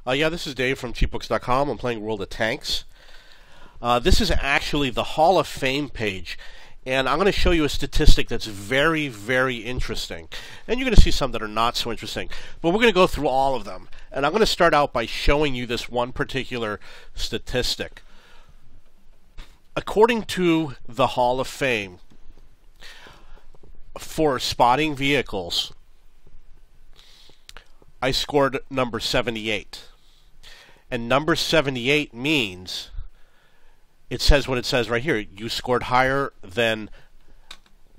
Yeah, this is Dave from cheapbooks.com. I'm playing World of Tanks. This is actually the Hall of Fame page, and I'm going to show you a statistic that's very, very interesting. And you're going to see some that are not so interesting, but we're going to go through all of them. And I'm going to start out by showing you this one particular statistic. According to the Hall of Fame, for spotting vehicles, I scored number 78. And number 78 means, it says what it says right here, you scored higher than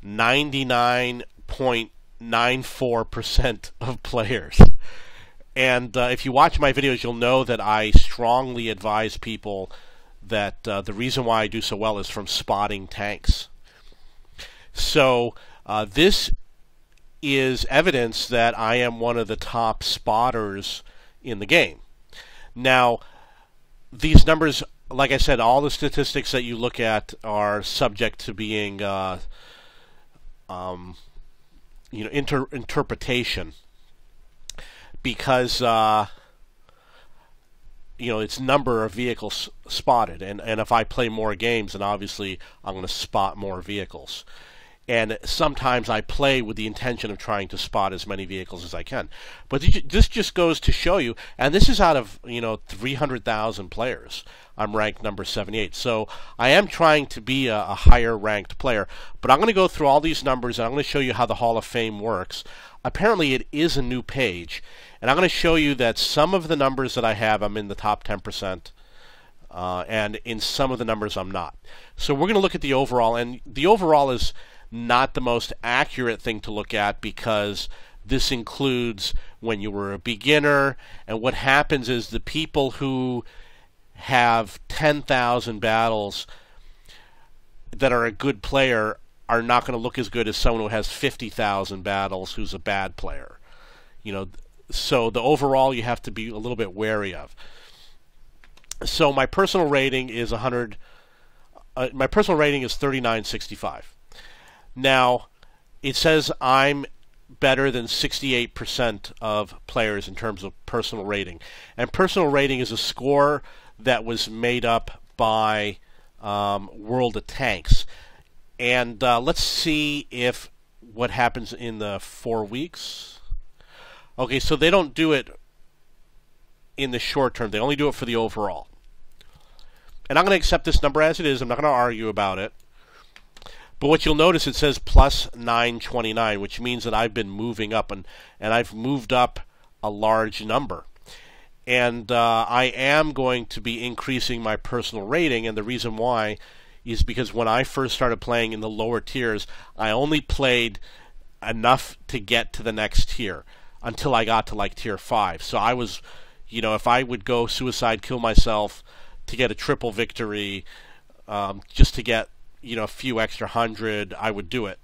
99.94% of players. And if you watch my videos, you'll know that I strongly advise people that the reason why I do so well is from spotting tanks. So this is evidence that I am one of the top spotters in the game. Now, these numbers, like I said, all the statistics that you look at are subject to being, interpretation, because it's number of vehicles spotted, and if I play more games, then obviously I'm going to spot more vehicles. And sometimes I play with the intention of trying to spot as many vehicles as I can. But this just goes to show you, and this is out of 300,000 players. I'm ranked number 78. So I am trying to be a higher ranked player. But I'm going to go through all these numbers, and I'm going to show you how the Hall of Fame works. Apparently it is a new page. And I'm going to show you that some of the numbers that I have, I'm in the top 10%. And in some of the numbers I'm not. So we're going to look at the overall. And the overall is not the most accurate thing to look at, because this includes when you were a beginner, and what happens is the people who have 10,000 battles that are a good player are not going to look as good as someone who has 50,000 battles who's a bad player. So the overall you have to be a little bit wary of. So my personal rating is 100. My personal rating is 3965. Now, it says I'm better than 68% of players in terms of personal rating. And personal rating is a score that was made up by World of Tanks. And let's see what happens in the 4 weeks. Okay, so they don't do it in the short term. They only do it for the overall. And I'm going to accept this number as it is. I'm not going to argue about it. But what you'll notice, it says plus 929, which means that I've been moving up, and I've moved up a large number. And I am going to be increasing my personal rating, and the reason why is because when I first started playing in the lower tiers, I only played enough to get to the next tier until I got to like tier 5. So I was, if I would go suicide, kill myself to get a triple victory, just to get a few extra hundred, I would do it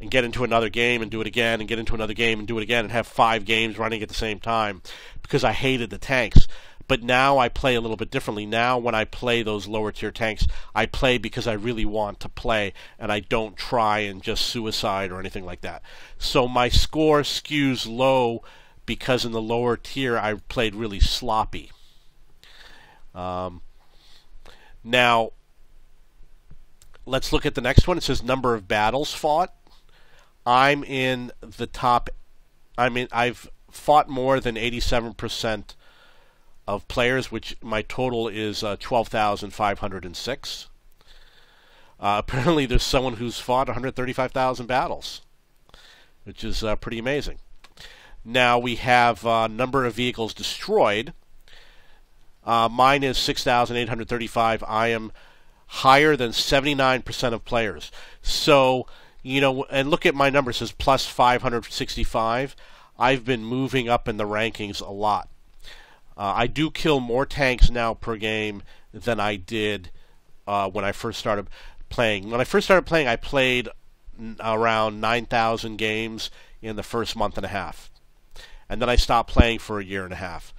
and get into another game and do it again and get into another game and do it again and have 5 games running at the same time, because I hated the tanks. But now I play a little bit differently. Now when I play those lower tier tanks, I play because I really want to play, and I don't try and just suicide or anything like that. So my score skews low because in the lower tier I played really sloppy. Now let's look at the next one. It says number of battles fought. I'm in the top. I've fought more than 87% of players, which my total is 12,506. Apparently there's someone who's fought 135,000 battles, which is pretty amazing. Now we have number of vehicles destroyed. Mine is 6,835. I am higher than 79% of players. So, and look at my numbers, it says plus 565. I've been moving up in the rankings a lot. I do kill more tanks now per game than I did when I first started playing. When I first started playing, I played around 9,000 games in the first month and a half. And then I stopped playing for a year and a half.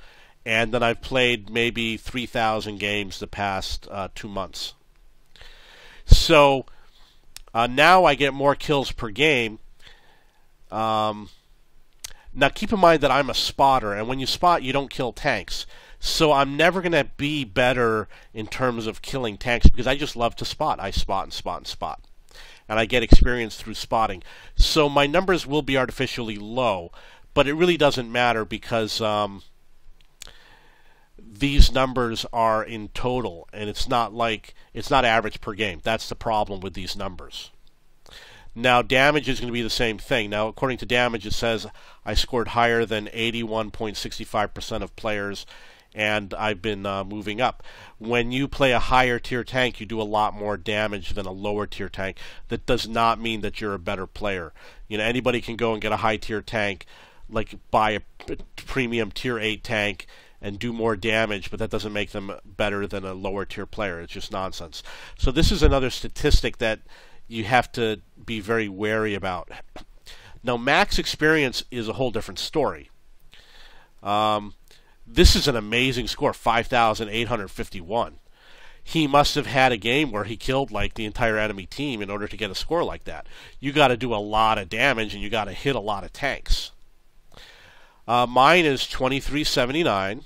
And then I've played maybe 3,000 games the past 2 months. So now I get more kills per game. Now keep in mind that I'm a spotter, and when you spot, you don't kill tanks. So I'm never going to be better in terms of killing tanks because I just love to spot. I spot and spot and spot. And I get experience through spotting. So my numbers will be artificially low, but it really doesn't matter because these numbers are in total, and it's not average per game. That's the problem with these numbers. Now damage is going to be the same thing. Now according to damage it says I scored higher than 81.65% of players, and I've been moving up. When you play a higher tier tank, you do a lot more damage than a lower tier tank. That does not mean that you're a better player. You know, anybody can go and get a high tier tank, like buy a premium tier 8 tank and do more damage, but that doesn't make them better than a lower tier player. It's just nonsense. So this is another statistic that you have to be very wary about. Now max experience is a whole different story. This is an amazing score, 5,851. He must have had a game where he killed like the entire enemy team in order to get a score like that. You got to do a lot of damage and you got to hit a lot of tanks. Mine is 2379,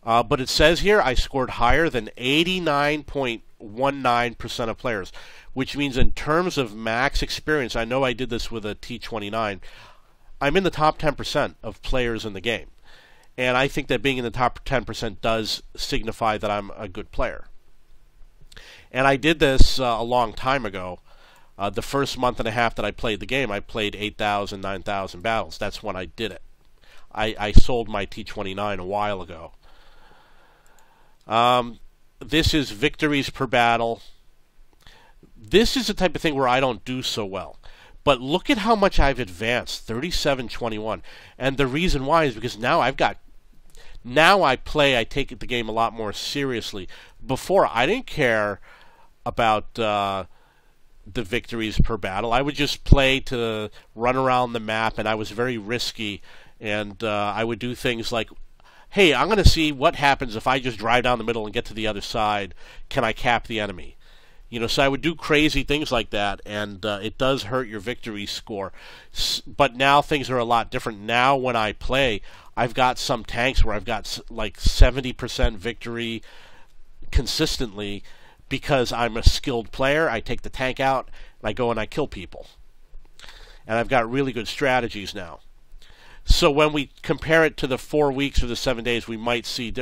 but it says here I scored higher than 89.19% of players, which means in terms of max experience, I know I did this with a T29, I'm in the top 10% of players in the game. And I think that being in the top 10% does signify that I'm a good player. And I did this a long time ago. The first month and a half that I played the game, I played 8,000, 9,000 battles. That's when I did it. I sold my T29 a while ago. This is victories per battle. This is the type of thing where I don't do so well. But look at how much I've advanced, 37-21. And the reason why is because now I take the game a lot more seriously. Before, I didn't care about the victories per battle. I would just play to run around the map, and I was very risky. And I would do things like, hey, I'm going to see what happens if I just drive down the middle and get to the other side. Can I cap the enemy? You know, so I would do crazy things like that, and it does hurt your victory score. But now things are a lot different. Now when I play, I've got some tanks where I've got like 70% victory consistently because I'm a skilled player. I take the tank out, and I go and I kill people. And I've got really good strategies now. So when we compare it to the 4 weeks or the 7 days, we might see...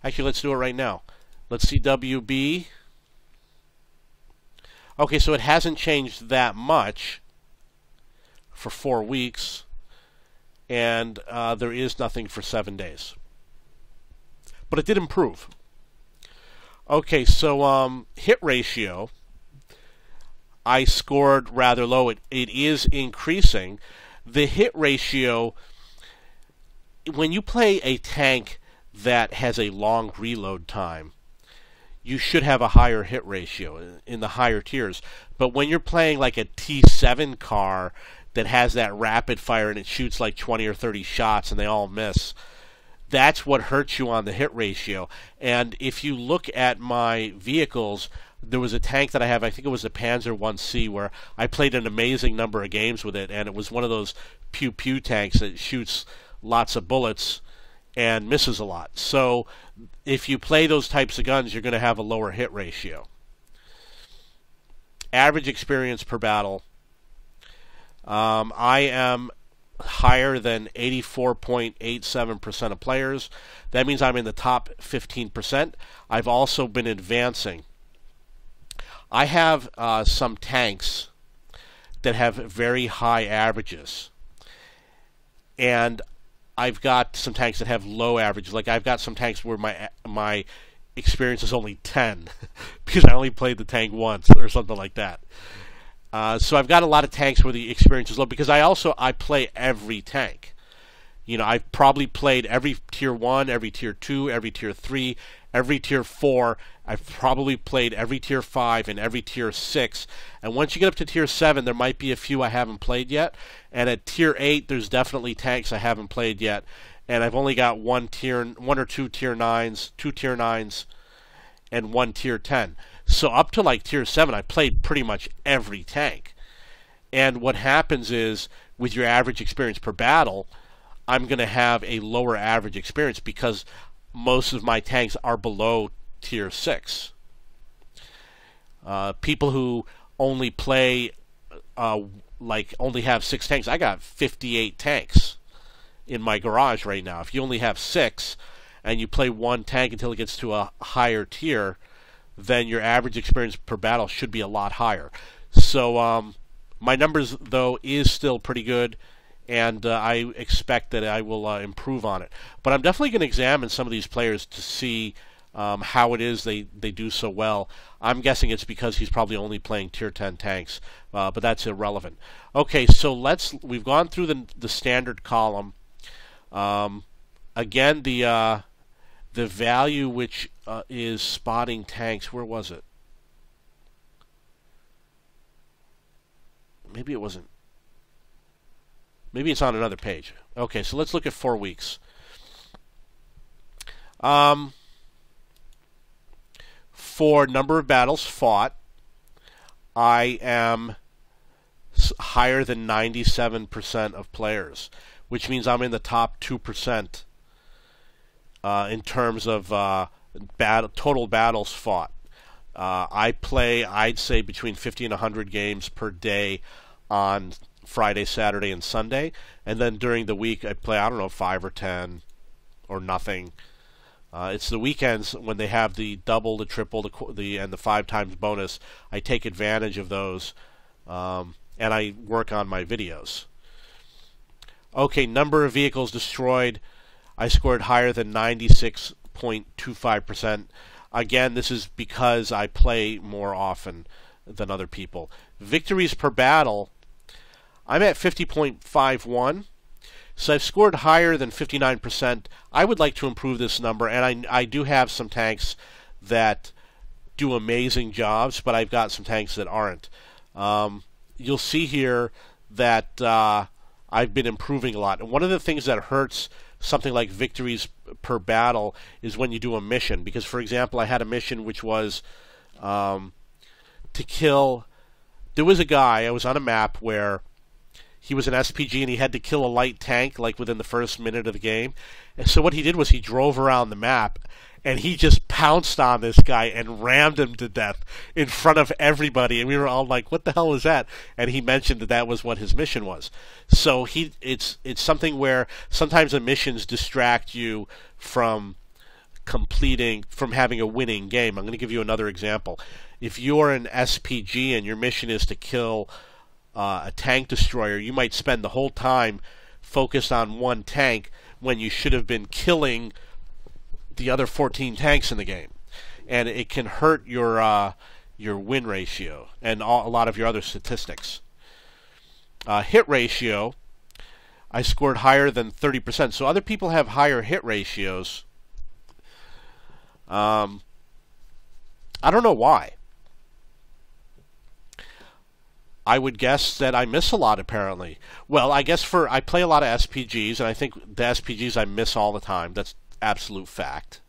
Actually, let's do it right now. Let's see WB... Okay, so it hasn't changed that much for 4 weeks, and there is nothing for 7 days. But it did improve. Okay, so hit ratio, I scored rather low. It is increasing. The hit ratio, when you play a tank that has a long reload time, you should have a higher hit ratio in the higher tiers. But when you're playing like a T7 car that has that rapid fire and it shoots like 20 or 30 shots and they all miss, that's what hurts you on the hit ratio. And if you look at my vehicles, there was a tank that I have, I think it was the Panzer 1C, where I played an amazing number of games with it, and it was one of those pew-pew tanks that shoots lots of bullets and misses a lot. So if you play those types of guns, you're going to have a lower hit ratio. Average experience per battle. I am higher than 84.87% of players. That means I'm in the top 15%. I've also been advancing. I have some tanks that have very high averages. And I've got some tanks that have low averages. Like I've got some tanks where my experience is only 10 because I only played the tank once or something like that. So I've got a lot of tanks where the experience is low because I play every tank. You know, I've probably played every tier 1, every tier 2, every tier 3, every tier 4. I've probably played every tier 5 and every tier 6. And once you get up to tier 7, there might be a few I haven't played yet. And at tier 8, there's definitely tanks I haven't played yet. And I've only got one or two tier 9s, and one tier 10. So up to like tier 7, I played pretty much every tank. And what happens is, with your average experience per battle, I'm going to have a lower average experience because most of my tanks are below tier 6. People who only play, like only have 6 tanks, I got 58 tanks in my garage right now. If you only have 6 and you play one tank until it gets to a higher tier, then your average experience per battle should be a lot higher. So my numbers, though, is still pretty good, and I expect that I will improve on it. But I'm definitely going to examine some of these players to see how it is they do so well. I'm guessing it's because he's probably only playing tier 10 tanks, but that's irrelevant. Okay, so we've gone through the standard column. Again, the value which is spotting tanks, where was it? Maybe it wasn't. Maybe it's on another page. Okay, so let's look at 4 weeks. For number of battles fought, I am higher than 97% of players, which means I'm in the top 2% in terms of total battles fought. I play, I'd say, between 50 and 100 games per day on Friday, Saturday, and Sunday. And then during the week, I play, I don't know, 5 or 10 or nothing. It's the weekends when they have the double, the triple, and the 5 times bonus. I take advantage of those, and I work on my videos. Okay, number of vehicles destroyed. I scored higher than 96.25%. Again, this is because I play more often than other people. Victories per battle, I'm at 50.51. So I've scored higher than 59%. I would like to improve this number, and I do have some tanks that do amazing jobs, but I've got some tanks that aren't. You'll see here that I've been improving a lot. And one of the things that hurts something like victories per battle is when you do a mission. Because, for example, I had a mission which was to kill... There was a guy, I was on a map where he was an SPG and he had to kill a light tank like within the first minute of the game. And so what he did was he drove around the map and he just pounced on this guy and rammed him to death in front of everybody. And we were all like, what the hell is that? And he mentioned that that was what his mission was. So it's something where sometimes the missions distract you from having a winning game. I'm going to give you another example. If you're an SPG and your mission is to kill a tank destroyer, you might spend the whole time focused on one tank when you should have been killing the other 14 tanks in the game, and it can hurt your win ratio and a lot of your other statistics. Hit ratio, I scored higher than 30%. So other people have higher hit ratios. I don't know why. I would guess that I miss a lot, apparently. Well, I guess I play a lot of SPGs, and I think the SPGs I miss all the time. That's absolute fact.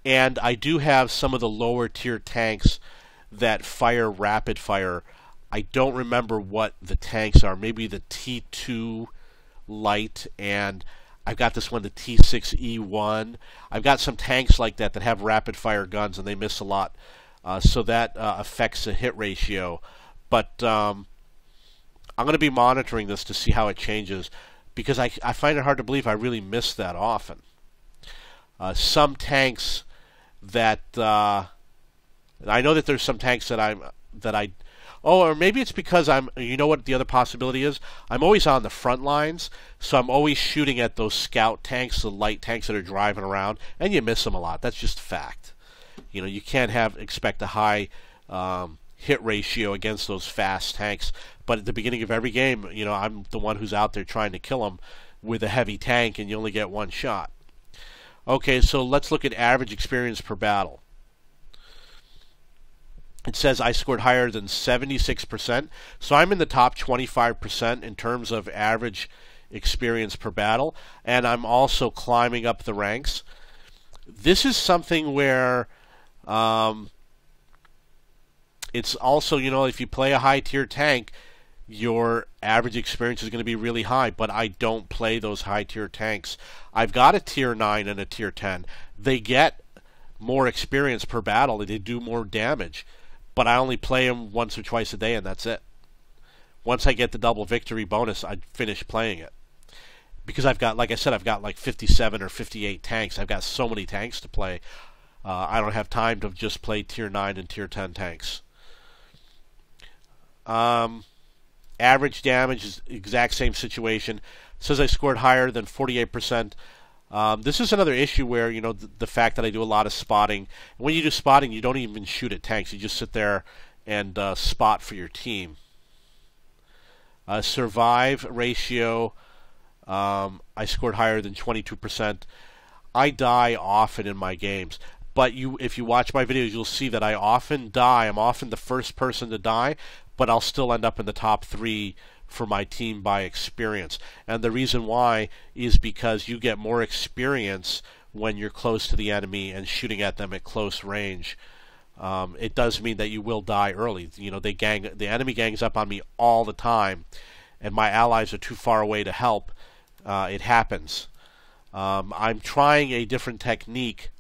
And I do have some of the lower tier tanks that fire rapid fire. I don't remember what the tanks are. Maybe the T2 light, and I've got this one, the T6E1. I've got some tanks like that have rapid fire guns, and they miss a lot. So that affects the hit ratio. But I'm going to be monitoring this to see how it changes, because I find it hard to believe I really miss that often. Some tanks that I know that there's some tanks that or maybe it's because you know what the other possibility is? I'm always on the front lines, so I'm always shooting at those scout tanks, the light tanks that are driving around, and you miss them a lot. That's just a fact. You know, you can't expect a high hit ratio against those fast tanks, but at the beginning of every game, you know, I'm the one who's out there trying to kill them with a heavy tank, and you only get one shot. Okay, so let's look at average experience per battle. It says I scored higher than 76%, so I'm in the top 25% in terms of average experience per battle, and I'm also climbing up the ranks. This is something where it's also, you know, if you play a high tier tank, your average experience is going to be really high, but I don't play those high tier tanks. I've got a tier 9 and a tier 10. They get more experience per battle, they do more damage, but I only play them once or twice a day, and that's it. Once I get the double victory bonus, I finish playing it. Because I've got, like I said, I've got like 57 or 58 tanks. I've got so many tanks to play. I don't have time to just play tier 9 and tier 10 tanks. Average damage is exact same situation. It says I scored higher than 48%. This is another issue where, you know, the fact that I do a lot of spotting. When you do spotting, you don't even shoot at tanks. You just sit there and spot for your team. Survive ratio, I scored higher than 22%. I die often in my games. But if you watch my videos, you'll see that I often die. I'm often the first person to die, but I'll still end up in the top 3 for my team by experience. And the reason why is because you get more experience when you're close to the enemy and shooting at them at close range. It does mean that you will die early. You know, the enemy gangs up on me all the time, and my allies are too far away to help. It happens. I'm trying a different technique,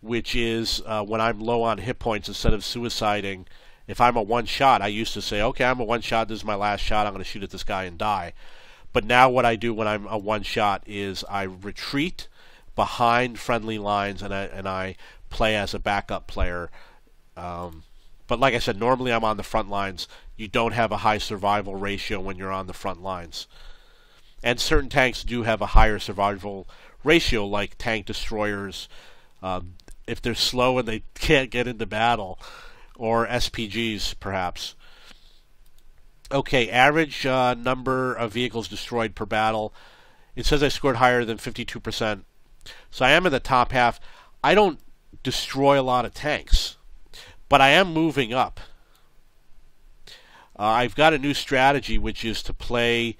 which is when I'm low on hit points, instead of suiciding, if I'm a one-shot, I used to say, okay, I'm a one-shot, this is my last shot, I'm going to shoot at this guy and die. But now what I do when I'm a one-shot is I retreat behind friendly lines and I play as a backup player. But like I said, normally I'm on the front lines. You don't have a high survival ratio when you're on the front lines. And certain tanks do have a higher survival ratio, like tank destroyers, if they're slow and they can't get into battle, or SPGs perhaps. Okay, average number of vehicles destroyed per battle. It says I scored higher than 52%. So I am in the top half. I don't destroy a lot of tanks, but I am moving up. I've got a new strategy, which is to play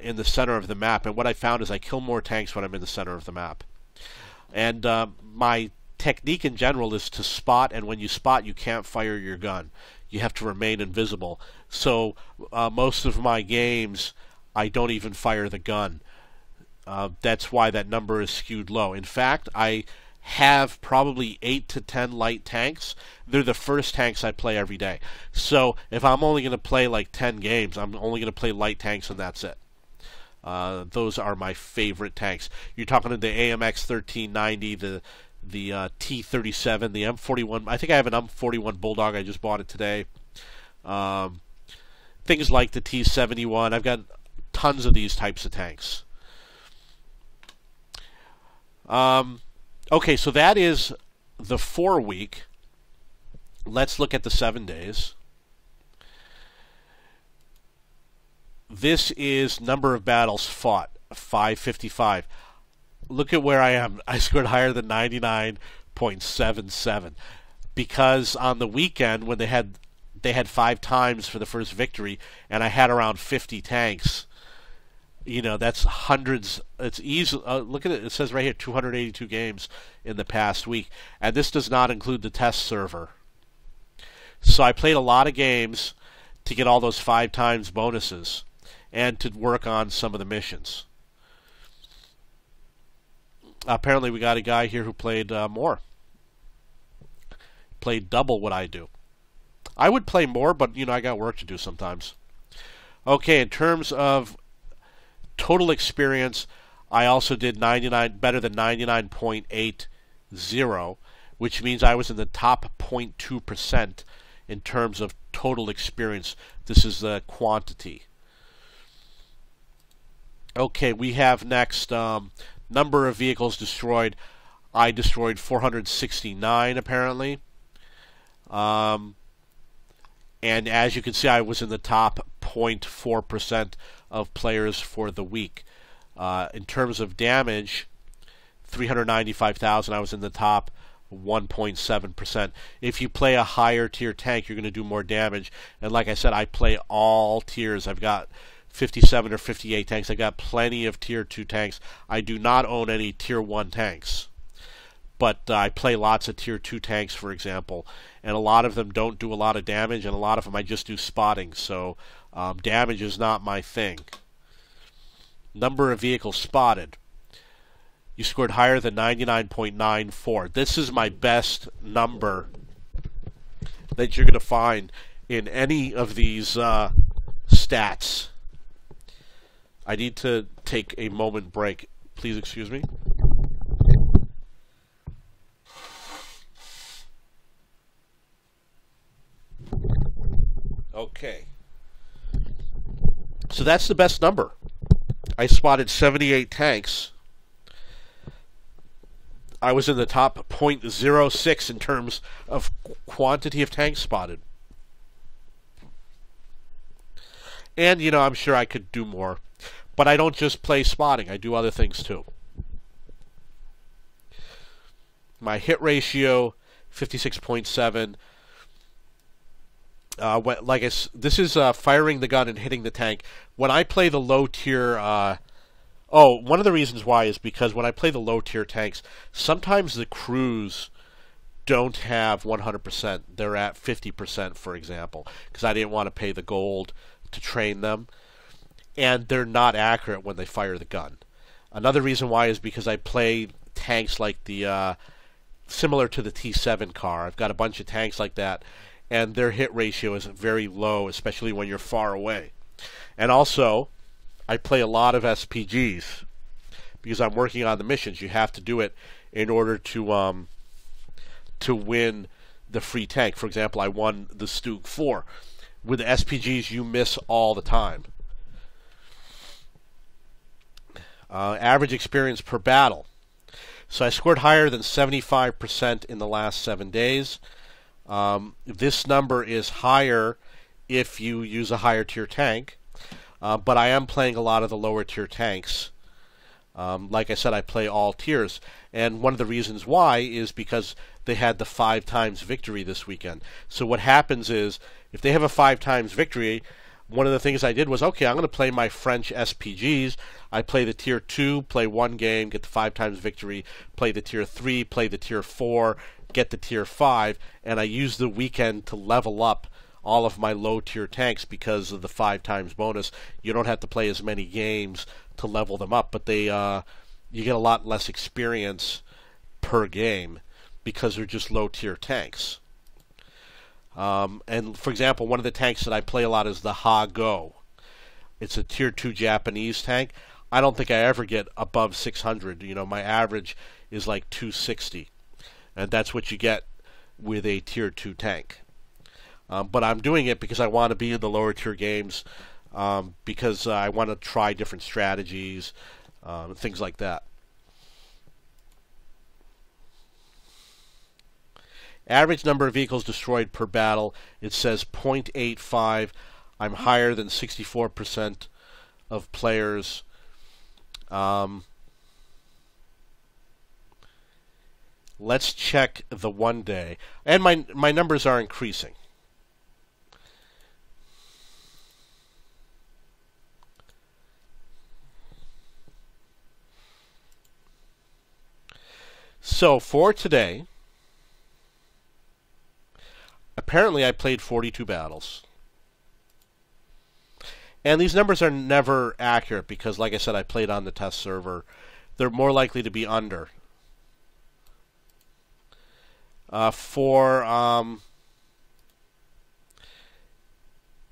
in the center of the map, and what I found is I kill more tanks when I'm in the center of the map. And my technique in general is to spot, and when you spot, you can't fire your gun. You have to remain invisible. So most of my games, I don't even fire the gun. That's why that number is skewed low. In fact, I have probably 8 to 10 light tanks. They're the first tanks I play every day. So if I'm only going to play like 10 games, I'm only going to play light tanks and that's it. Those are my favorite tanks. You're talking to the AMX 1390, the T37, the M41. I think I have an M41 Bulldog. I just bought it today. Things like the T71. I've got tons of these types of tanks. Okay, so that is the 4 week. Let's look at the 7 days. This is number of battles fought, 555. Look at where I am. I scored higher than 99.77 because on the weekend when they had 5 times for the first victory, and I had around 50 tanks. You know, that's hundreds. It's easy. Look at it. It says right here, 282 games in the past week, and this does not include the test server. So I played a lot of games to get all those 5 times bonuses and to work on some of the missions. Apparently, we got a guy here who played more. Played double what I do. I would play more, but you know, I got work to do sometimes. Okay, in terms of total experience, I also did better than 99.80, which means I was in the top 0.2% in terms of total experience. This is the quantity. Okay, we have next number of vehicles destroyed. I destroyed 469 apparently. And as you can see, I was in the top 0.4% of players for the week. In terms of damage, 395,000, I was in the top 1.7%. If you play a higher tier tank, you're going to do more damage. And like I said, I play all tiers. I've got 57 or 58 tanks. I've got plenty of tier 2 tanks. I do not own any tier 1 tanks. but I play lots of tier 2 tanks, for example, and a lot of them don't do a lot of damage, and a lot of them I just do spotting, so damage is not my thing. Number of vehicles spotted. You scored higher than 99.94. This is my best number that you're going to find in any of these stats. I need to take a moment break. Please excuse me. Okay. So that's the best number. I spotted 78 tanks. I was in the top 0.06 in terms of quantity of tanks spotted. And, you know, I'm sure I could do more. But I don't just play spotting. I do other things too. My hit ratio, 56.7. This is firing the gun and hitting the tank. When I play the low tier... one of the reasons why is because when I play the low tier tanks, sometimes the crews don't have 100%. They're at 50%, for example, because I didn't want to pay the gold to train them. And they're not accurate when they fire the gun. Another reason why is because I play tanks like the similar to the T7 car. I've got a bunch of tanks like that, and their hit ratio is very low, especially when you're far away. And also, I play a lot of SPGs because I'm working on the missions. You have to do it in order to win the free tank. For example, I won the Stug 4. With the SPGs, you miss all the time. Average experience per battle. So I scored higher than 75% in the last 7 days. This number is higher if you use a higher tier tank, but I am playing a lot of the lower tier tanks. Like I said, I play all tiers, and one of the reasons why is because they had the 5 times victory this weekend. So what happens is, if they have a 5 times victory, one of the things I did was, okay, I'm going to play my French SPGs. I play the tier 2, play 1 game, get the 5 times victory, play the tier 3, play the tier 4, get the tier 5, and I use the weekend to level up all of my low tier tanks because of the 5 times bonus. You don't have to play as many games to level them up, but they you get a lot less experience per game because they're just low tier tanks. And for example, one of the tanks that I play a lot is the Ha-Go. It's a tier 2 Japanese tank. I don't think I ever get above 600. You know, my average is like 260. And that's what you get with a tier 2 tank. But I'm doing it because I want to be in the lower tier games, because I want to try different strategies, things like that. Average number of vehicles destroyed per battle, it says 0.85. I'm higher than 64% of players. Let's check the 1 day. And my numbers are increasing. So for today, apparently I played 42 battles. And these numbers are never accurate because, like I said, I played on the test server. They're more likely to be under. For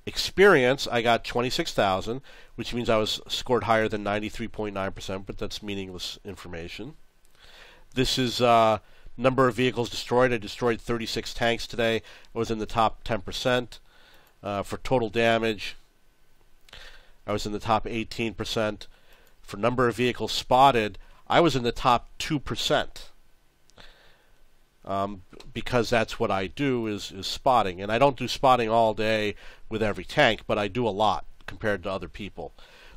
experience, I got 26,000, which means I was scored higher than 93.9%, but that's meaningless information. This is number of vehicles destroyed. I destroyed 36 tanks today. I was in the top 10%. For total damage, I was in the top 18%. For number of vehicles spotted, I was in the top 2%. Because that's what I do is spotting. And I don't do spotting all day with every tank, but I do a lot compared to other people.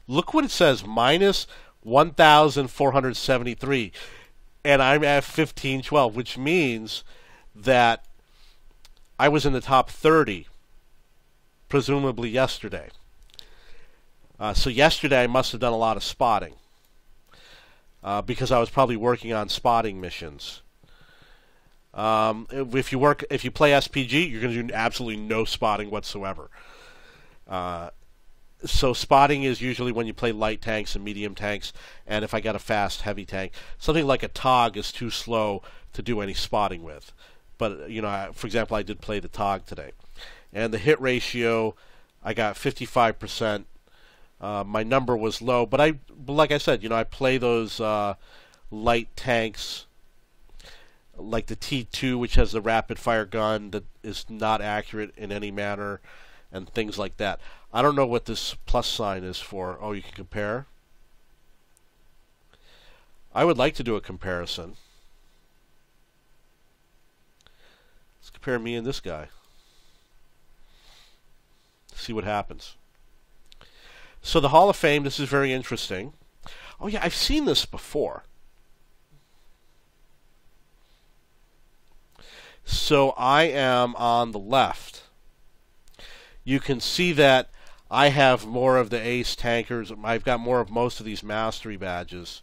Look what it says, minus 1,473. And I'm at 1512, which means that I was in the top 30, presumably yesterday. So yesterday I must have done a lot of spotting, because I was probably working on spotting missions. If you play SPG, you're going to do absolutely no spotting whatsoever. So spotting is usually when you play light tanks and medium tanks, and if I got a fast heavy tank, something like a TOG is too slow to do any spotting with. But for example, I did play the TOG today, and the hit ratio, I got 55%. My number was low, but like I said, I play those light tanks, like the T2, which has the rapid fire gun that is not accurate in any manner, and things like that. I don't know what this plus sign is for. Oh, you can compare? I would like to do a comparison. Let's compare me and this guy. See what happens. So the Hall of Fame, this is very interesting. Oh yeah, I've seen this before. So I am on the left. You can see that I have more of the ace tankers. I've got more of most of these mastery badges.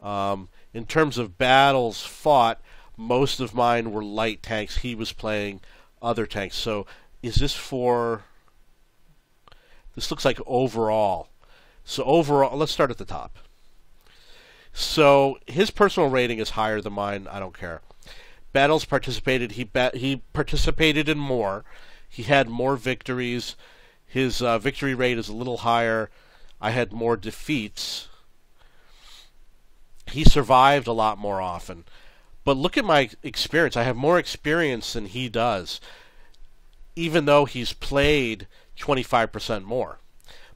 In terms of battles fought, most of mine were light tanks. He was playing other tanks. So is this for... This looks like overall. So overall, let's start at the top. So his personal rating is higher than mine. I don't care. Battles participated. He participated in more. He had more victories. His victory rate is a little higher. I had more defeats. He survived a lot more often. But look at my experience. I have more experience than he does, even though he's played 25% more.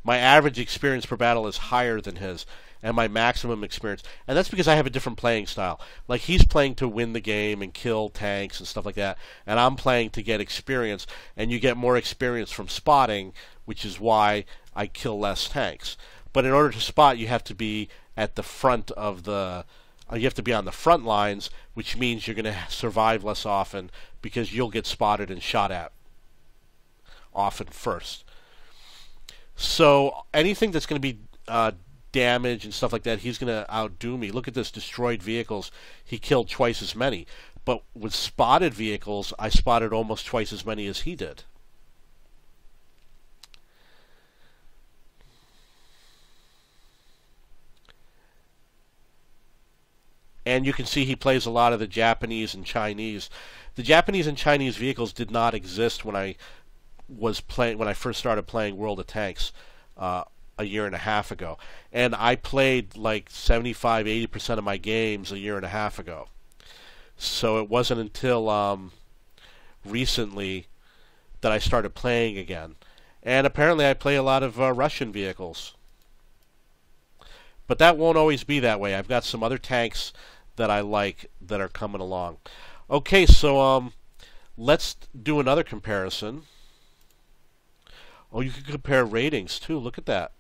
My average experience per battle is higher than his, and my maximum experience. And that's because I have a different playing style. Like, he's playing to win the game and kill tanks and stuff like that, and I'm playing to get experience, and you get more experience from spotting, which is why I kill less tanks. But in order to spot, you have to be at the front of the... you have to be on the front lines, which means you're going to survive less often because you'll get spotted and shot at often first. So anything that's going to be damage and stuff like that, he's going to outdo me. Look at this, destroyed vehicles. He killed twice as many. But with spotted vehicles, I spotted almost twice as many as he did. And you can see he plays a lot of the Japanese and Chinese. The Japanese and Chinese vehicles did not exist when I first started playing World of Tanks a year and a half ago. And I played like 75-80% of my games a year and a half ago. So it wasn't until recently that I started playing again. And apparently I play a lot of Russian vehicles. But that won't always be that way. I've got some other tanks that I like that are coming along. Okay, so let's do another comparison. Oh, you can compare ratings too. Look at that.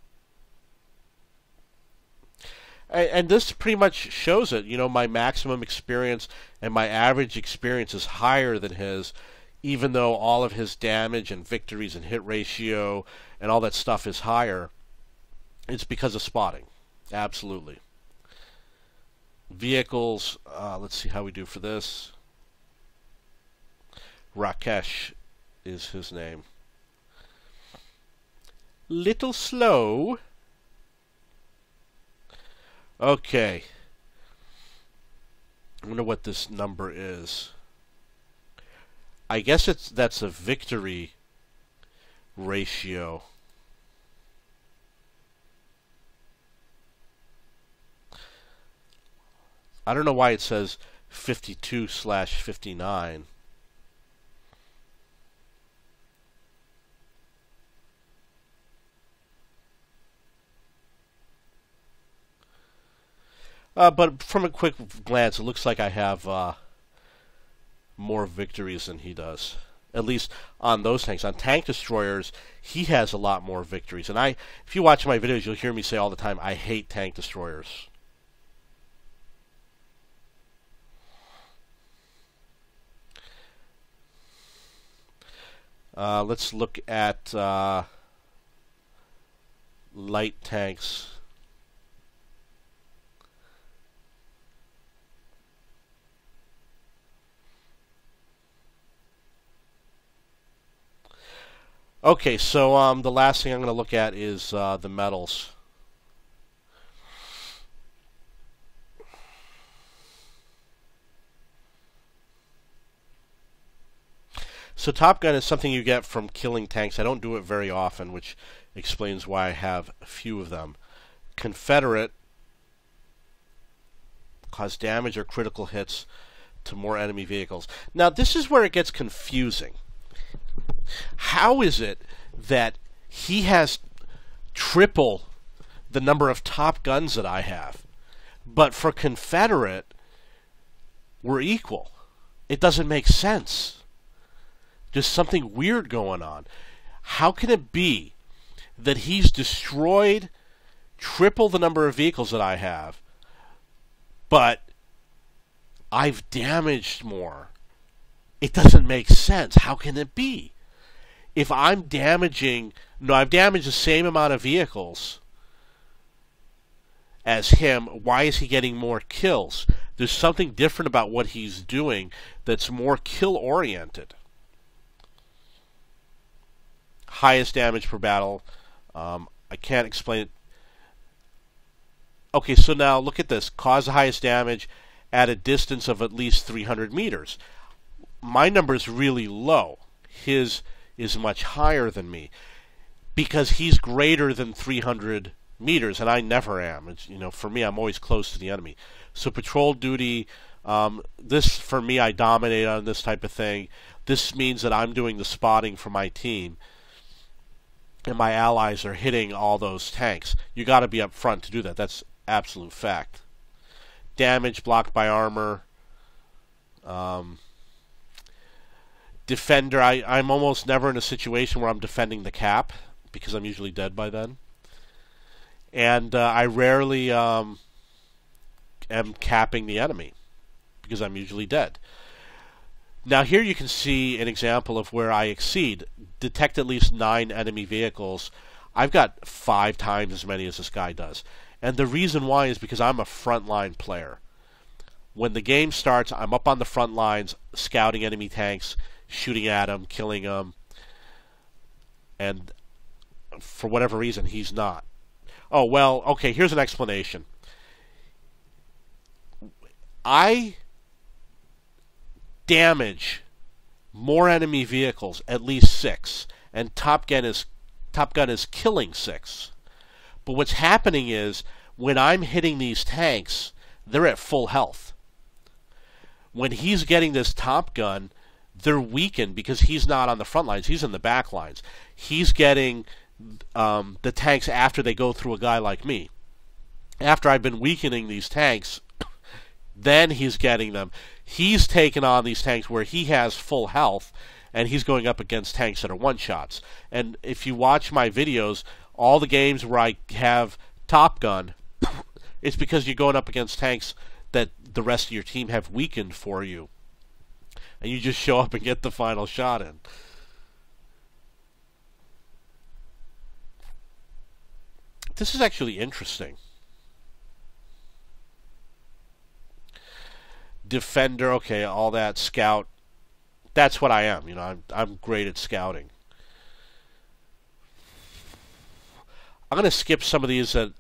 And this pretty much shows it. You know, my maximum experience and my average experience is higher than his, even though all of his damage and victories and hit ratio and all that stuff is higher. It's because of spotting. Absolutely. Vehicles, let's see how we do for this. Rakesh is his name. Little slow. Okay. I wonder what this number is. I guess that's a victory ratio. I don't know why it says 52/59. But from a quick glance, it looks like I have more victories than he does. At least on those tanks. On tank destroyers, he has a lot more victories. And if you watch my videos, you'll hear me say all the time, I hate tank destroyers. Let's look at light tanks. Okay, so the last thing I'm going to look at is the medals. So Top Gun is something you get from killing tanks. I don't do it very often, which explains why I have a few of them. Confederate, cause damage or critical hits to more enemy vehicles. Now this is where it gets confusing. How is it that he has triple the number of Top Guns that I have, but for Confederate we're equal? It doesn't make sense. There's something weird going on. How can it be that he's destroyed triple the number of vehicles that I have, but I've damaged more? It doesn't make sense. How can it be? If I'm damaging, no, I've damaged the same amount of vehicles as him, why is he getting more kills? There's something different about what he's doing that's more kill-oriented. Highest damage per battle. I can't explain it. Okay, so now look at this. Cause the highest damage at a distance of at least 300 meters. My number is really low. His is much higher than me because he's greater than 300 meters, and I never am. It's, for me, I'm always close to the enemy. So patrol duty, this, for me, I dominate on this type of thing. This means that I'm doing the spotting for my team, and my allies are hitting all those tanks. You got to be up front to do that. That's absolute fact. Damage blocked by armor. Defender, I'm almost never in a situation where I'm defending the cap because I'm usually dead by then. And I rarely am capping the enemy because I'm usually dead. Now here you can see an example of where I exceed. Detect at least 9 enemy vehicles. I've got 5 times as many as this guy does. And the reason why is because I'm a frontline player. When the game starts, I'm up on the front lines, scouting enemy tanks, shooting at them, killing them. And for whatever reason, he's not. Oh, well, okay, here's an explanation. I damage more enemy vehicles, at least 6, and Top Gun is killing 6. But what's happening is when I'm hitting these tanks, they're at full health. When he's getting this Top Gun, they're weakened because he's not on the front lines, he's in the back lines. He's getting the tanks after they go through a guy like me. After I've been weakening these tanks, then he's getting them. He's taken on these tanks where he has full health, and he's going up against tanks that are one-shots. And if you watch my videos, all the games where I have Top Gun, it's because you're going up against tanks that the rest of your team have weakened for you. And you just show up and get the final shot in. This is actually interesting. Defender, okay, all that. Scout, that's what I am. I'm great at scouting. I'm going to skip some of these that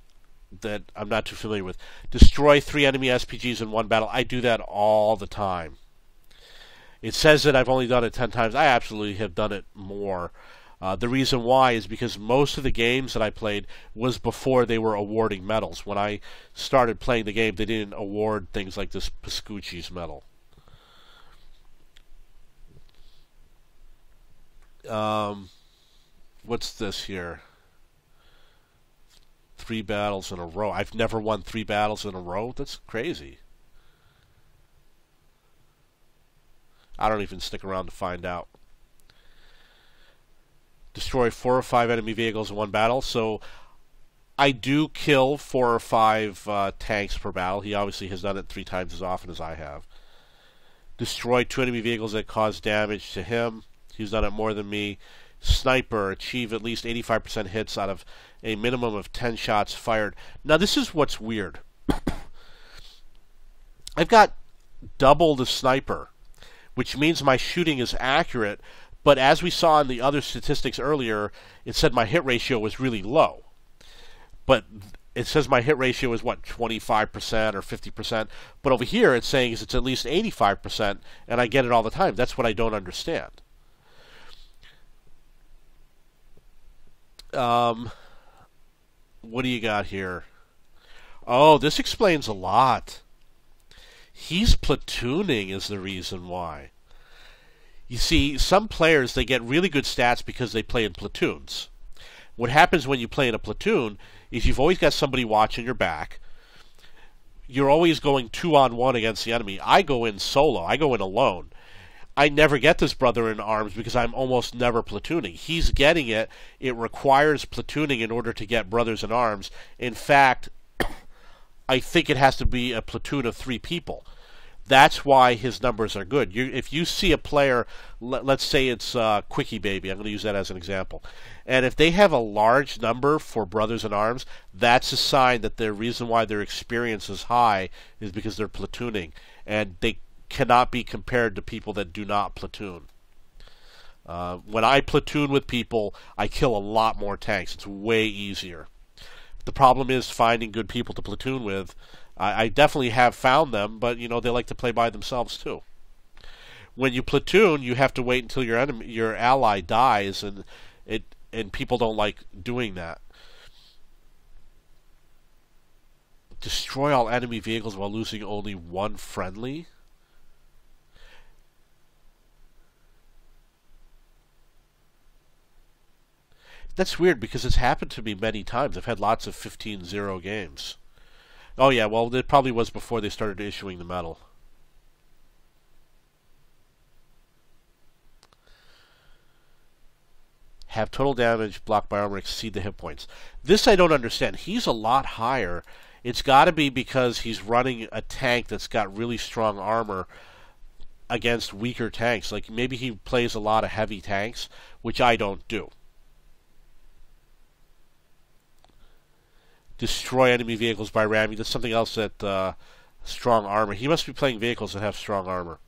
I'm not too familiar with. Destroy 3 enemy SPGs in one battle. I do that all the time. It says that I've only done it 10 times. I absolutely have done it more. The reason why is because most of the games that I played was before they were awarding medals. When I started playing the game, they didn't award things like this Pascucci's medal. What's this here? 3 battles in a row. I've never won 3 battles in a row. That's crazy. I don't even stick around to find out. Destroy 4 or 5 enemy vehicles in one battle. So I do kill 4 or 5 tanks per battle. He obviously has done it 3 times as often as I have. Destroy 2 enemy vehicles that cause damage to him. He's done it more than me. Sniper, achieve at least 85% hits out of a minimum of 10 shots fired. Now this is what's weird. I've got double the sniper, which means my shooting is accurate, But as we saw in the other statistics earlier, it said my hit ratio was really low. But it says my hit ratio is, what, 25% or 50%. But over here it's saying it's at least 85%, and I get it all the time. That's what I don't understand. What do you got here? Oh, this explains a lot. He's platooning is the reason why. You see, some players, they get really good stats because they play in platoons. What happens when you play in a platoon is you've always got somebody watching your back. You're always going 2-on-1 against the enemy. I go in solo. I go in alone. I never get this brother in arms because I'm almost never platooning. He's getting it. It requires platooning in order to get brothers in arms. In fact, I think it has to be a platoon of 3 people. That's why his numbers are good. If you see a player, let's say it's Quickie Baby, I'm going to use that as an example, and if they have a large number for brothers in arms, that's a sign that the reason why their experience is high is because they're platooning, and they cannot be compared to people that do not platoon. When I platoon with people, I kill a lot more tanks. It's way easier. The problem is finding good people to platoon with. I definitely have found them, but they like to play by themselves too. When you platoon, you have to wait until your ally dies, and people don't like doing that. Destroy all enemy vehicles while losing only 1 friendly? That's weird because it's happened to me many times. I've had lots of 15-0 games. Oh yeah, well, it probably was before they started issuing the medal. Have total damage blocked by armor exceed the hit points. This I don't understand. He's a lot higher. It's got to be because he's running a tank that's got really strong armor against weaker tanks. Like maybe he plays a lot of heavy tanks, which I don't do. Destroy enemy vehicles by ramming. That's something else that strong armor. He must be playing vehicles that have strong armor.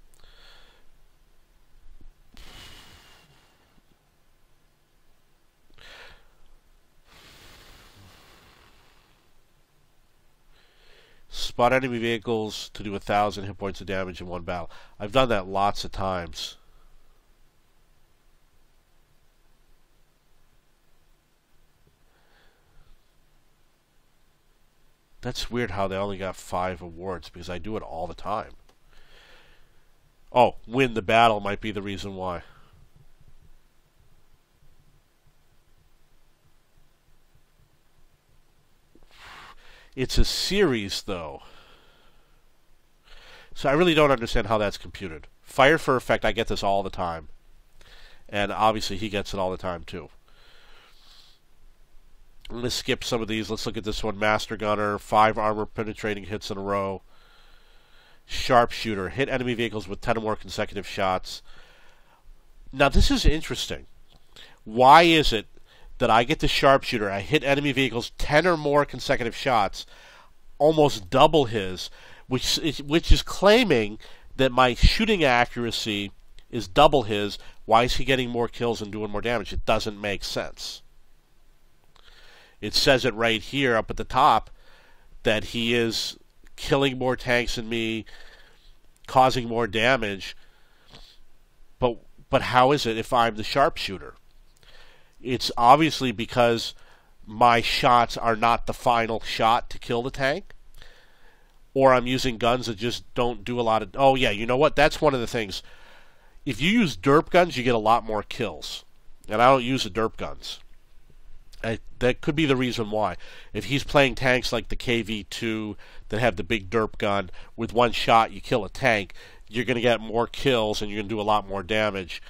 Spot enemy vehicles to do 1,000 hit points of damage in one battle. I've done that lots of times. That's weird how they only got 5 awards, because I do it all the time. Oh, win the battle might be the reason why. It's a series, though. So I really don't understand how that's computed. Fire for effect, I get this all the time. And obviously he gets it all the time, too. I'm going to skip some of these. Let's look at this one. Master Gunner, 5 armor penetrating hits in a row. Sharpshooter, hit enemy vehicles with 10 or more consecutive shots. Now this is interesting. Why is it that I get the Sharpshooter, I hit enemy vehicles 10 or more consecutive shots, almost double his, which is claiming that my shooting accuracy is double his. Why is he getting more kills and doing more damage? It doesn't make sense. It says it right here up at the top that he is killing more tanks than me, causing more damage. But how is it if I'm the sharpshooter? It's obviously because my shots are not the final shot to kill the tank, or I'm using guns that just don't do a lot of... Oh yeah, you know what? That's one of the things. If you use derp guns, you get a lot more kills. And I don't use the derp guns. That could be the reason why. If he's playing tanks like the KV-2 that have the big derp gun, with one shot you kill a tank, you're going to get more kills and you're going to do a lot more damage.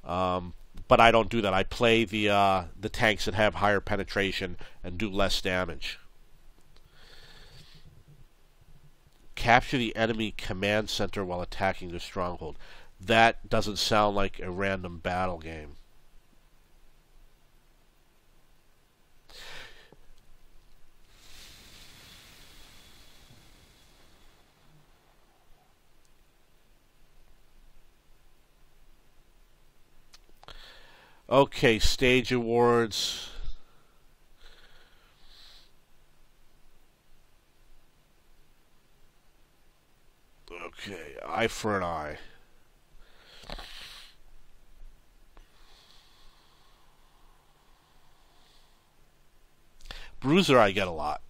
But I don't do that. I play the tanks that have higher penetration and do less damage. Capture the enemy command center while attacking their stronghold. That doesn't sound like a random battle game. Okay, stage awards. Okay, eye for an eye. Bruiser I get a lot.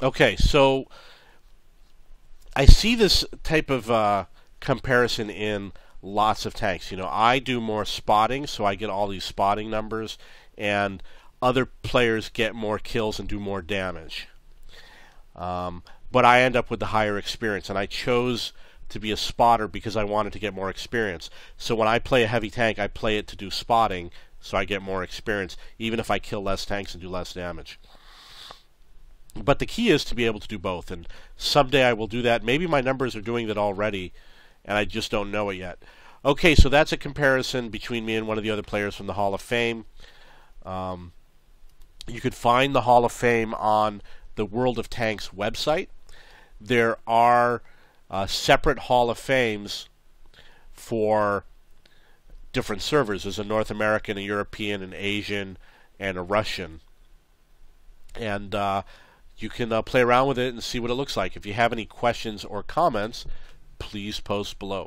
Okay, so I see this type of comparison in lots of tanks. You know, I do more spotting, so I get all these spotting numbers, and other players get more kills and do more damage. But I end up with the higher experience, and I chose to be a spotter because I wanted to get more experience. So when I play a heavy tank, I play it to do spotting, so I get more experience, even if I kill less tanks and do less damage. But the key is to be able to do both, and someday I will do that. Maybe my numbers are doing that already, and I just don't know it yet. Okay, so that's a comparison between me and one of the other players from the Hall of Fame. You could find the Hall of Fame on the World of Tanks website. There are separate Hall of Fames for different servers. There's a North American, a European, an Asian, and a Russian. And you can play around with it and see what it looks like. If you have any questions or comments, please post below.